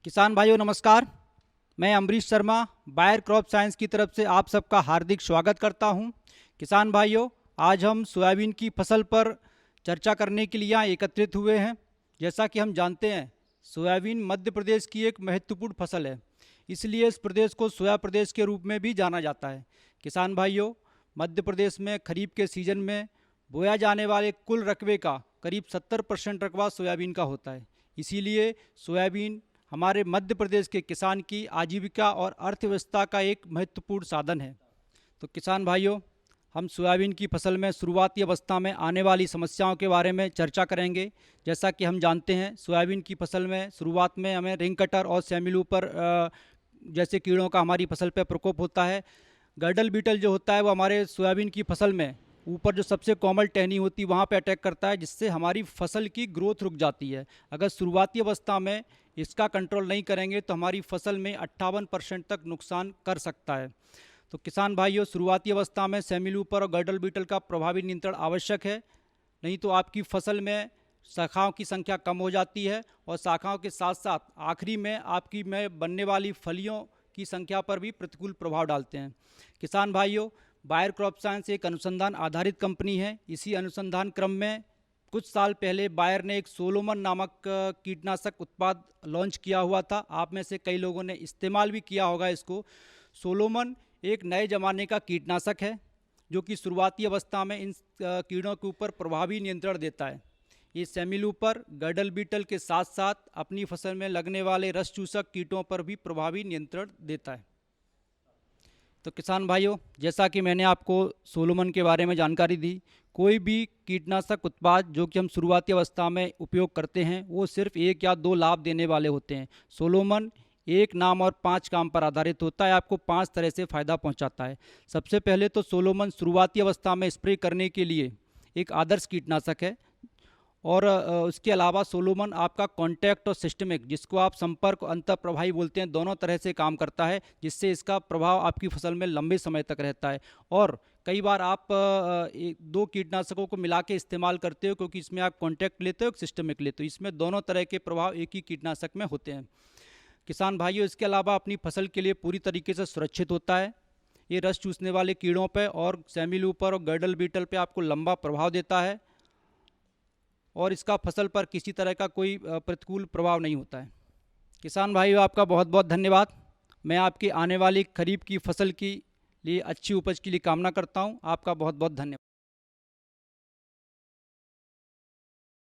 किसान भाइयों नमस्कार। मैं Amrish Sharma buyer crop science की तरफ से आप सबका हार्दिक स्वागत करता हूं। किसान भाइयों, आज हम सोयाबीन की फसल पर चर्चा करने के लिए यहाँ एकत्रित हुए हैं। जैसा कि हम जानते हैं, सोयाबीन मध्य प्रदेश की एक महत्वपूर्ण फसल है, इसलिए इस प्रदेश को सोया प्रदेश के रूप में भी जाना जाता है। किसान भाइयों, मध्य प्रदेश में खरीफ के सीजन में बोया जाने वाले कुल रकबे का करीब 70% रकबा सोयाबीन का होता है। इसीलिए सोयाबीन हमारे मध्य प्रदेश के किसान की आजीविका और अर्थव्यवस्था का एक महत्वपूर्ण साधन है। तो किसान भाइयों, हम सोयाबीन की फसल में शुरुआती अवस्था में आने वाली समस्याओं के बारे में चर्चा करेंगे। जैसा कि हम जानते हैं, सोयाबीन की फसल में शुरुआत में हमें रिंग कटर और सेमिलूपर जैसे कीड़ों का हमारी फसल पर प्रकोप होता है। गर्डल बीटल जो होता है वो हमारे सोयाबीन की फसल में ऊपर जो सबसे कोमल टहनी होती है वहाँ पे अटैक करता है, जिससे हमारी फसल की ग्रोथ रुक जाती है। अगर शुरुआती अवस्था में इसका कंट्रोल नहीं करेंगे तो हमारी फसल में 58% तक नुकसान कर सकता है। तो किसान भाइयों, शुरुआती अवस्था में सेमिलूपर और गर्डल बीटल का प्रभावी नियंत्रण आवश्यक है, नहीं तो आपकी फसल में शाखाओं की संख्या कम हो जाती है और शाखाओं के साथ साथ आखिरी में आपकी में बनने वाली फलियों की संख्या पर भी प्रतिकूल प्रभाव डालते हैं। किसान भाइयों, बायर क्रॉप साइंस एक अनुसंधान आधारित कंपनी है। इसी अनुसंधान क्रम में कुछ साल पहले बायर ने एक सोलोमन नामक कीटनाशक उत्पाद लॉन्च किया हुआ था। आप में से कई लोगों ने इस्तेमाल भी किया होगा इसको। सोलोमन एक नए ज़माने का कीटनाशक है जो कि शुरुआती अवस्था में इन कीड़ों के ऊपर प्रभावी नियंत्रण देता है। ये सेमिलूपर, गर्डल बीटल के साथ साथ अपनी फसल में लगने वाले रस चूसक कीटों पर भी प्रभावी नियंत्रण देता है। तो किसान भाइयों, जैसा कि मैंने आपको सोलोमन के बारे में जानकारी दी, कोई भी कीटनाशक उत्पाद जो कि हम शुरुआती अवस्था में उपयोग करते हैं वो सिर्फ एक या दो लाभ देने वाले होते हैं। सोलोमन एक नाम और 5 काम पर आधारित होता है, आपको 5 तरह से फ़ायदा पहुंचाता है। सबसे पहले तो सोलोमन शुरुआती अवस्था में स्प्रे करने के लिए एक आदर्श कीटनाशक है। और उसके अलावा सोलोमन आपका कॉन्टैक्ट और सिस्टमिक, जिसको आप संपर्क और अंतर प्रभावी बोलते हैं, दोनों तरह से काम करता है, जिससे इसका प्रभाव आपकी फसल में लंबे समय तक रहता है। और कई बार आप दो कीटनाशकों को मिला के इस्तेमाल करते हो, क्योंकि इसमें आप कॉन्टैक्ट लेते हो, सिस्टमिक लेते हो, इसमें दोनों तरह के प्रभाव एक ही कीटनाशक में होते हैं। किसान भाइयों, इसके अलावा अपनी फसल के लिए पूरी तरीके से सुरक्षित होता है। ये रस चूसने वाले कीड़ों पर और सेमिलूपर और गर्डल बीटल पर आपको लंबा प्रभाव देता है और इसका फसल पर किसी तरह का कोई प्रतिकूल प्रभाव नहीं होता है। किसान भाइयों, आपका बहुत बहुत धन्यवाद। मैं आपकी आने वाली खरीफ की फसल की लिए अच्छी उपज के लिए कामना करता हूं। आपका बहुत बहुत धन्यवाद।